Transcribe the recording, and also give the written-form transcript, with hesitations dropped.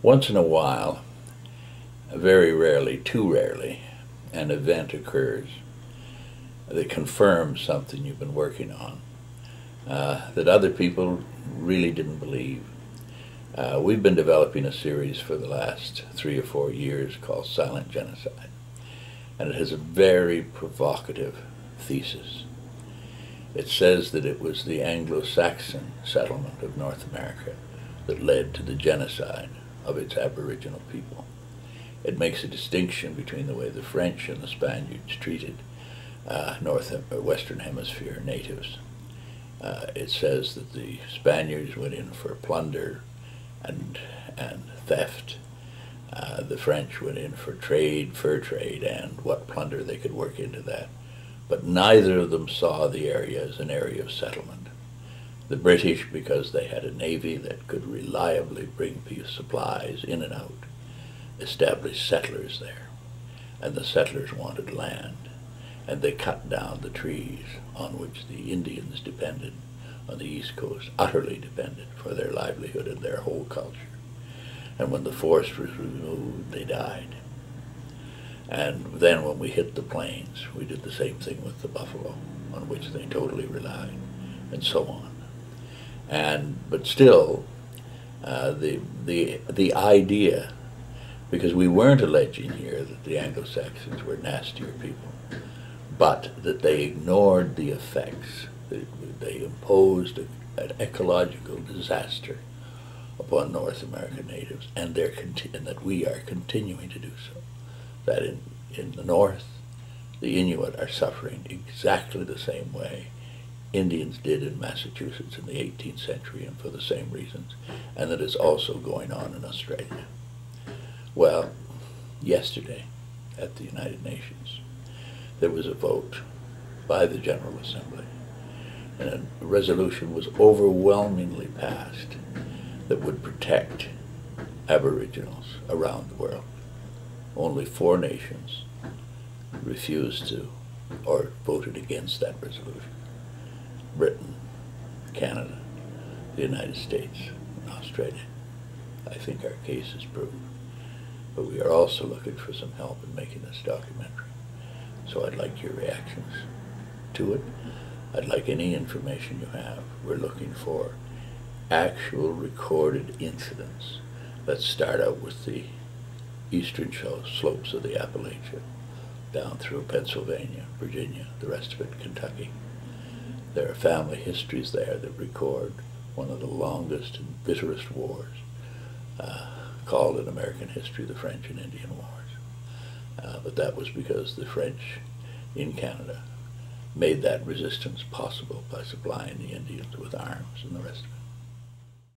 Once in a while, very rarely, too rarely, an event occurs that confirms something you've been working on that other people really didn't believe. We've been developing a series for the last 3 or 4 years called Silent Genocide, and it has a very provocative thesis. It says that it was the Anglo-Saxon settlement of North America that led to the genocide of its aboriginal people. It makes a distinction between the way the French and the Spaniards treated Western Hemisphere natives. It says that the Spaniards went in for plunder and theft. The French went in for trade, fur trade, and what plunder they could work into that. But neither of them saw the area as an area of settlement. The British, because they had a navy that could reliably bring supplies in and out, established settlers there. And the settlers wanted land, and they cut down the trees on which the Indians depended on the East Coast, utterly depended for their livelihood and their whole culture. And when the forest was removed, they died. And then when we hit the plains, we did the same thing with the buffalo, on which they totally relied, and so on. But still, the idea, because we weren't alleging here that the Anglo-Saxons were nastier people, but that they ignored the effects. They imposed an ecological disaster upon North American natives, and that we are continuing to do so. That in the north, the Inuit are suffering exactly the same way Indians did in Massachusetts in the 18th century, and for the same reasons, and that is also going on in Australia. Well, yesterday at the United Nations, there was a vote by the General Assembly, and a resolution was overwhelmingly passed that would protect Aboriginals around the world. Only 4 nations refused to, or voted against that resolution: Britain, Canada, the United States, and Australia. I think our case is proved. But we are also looking for some help in making this documentary. So I'd like your reactions to it. I'd like any information you have. We're looking for actual recorded incidents that start out with the eastern slopes of the Appalachia, down through Pennsylvania, Virginia, the rest of it, Kentucky. There are family histories there that record one of the longest and bitterest wars, called in American history the French and Indian Wars. But that was because the French in Canada made that resistance possible by supplying the Indians with arms and the rest of it.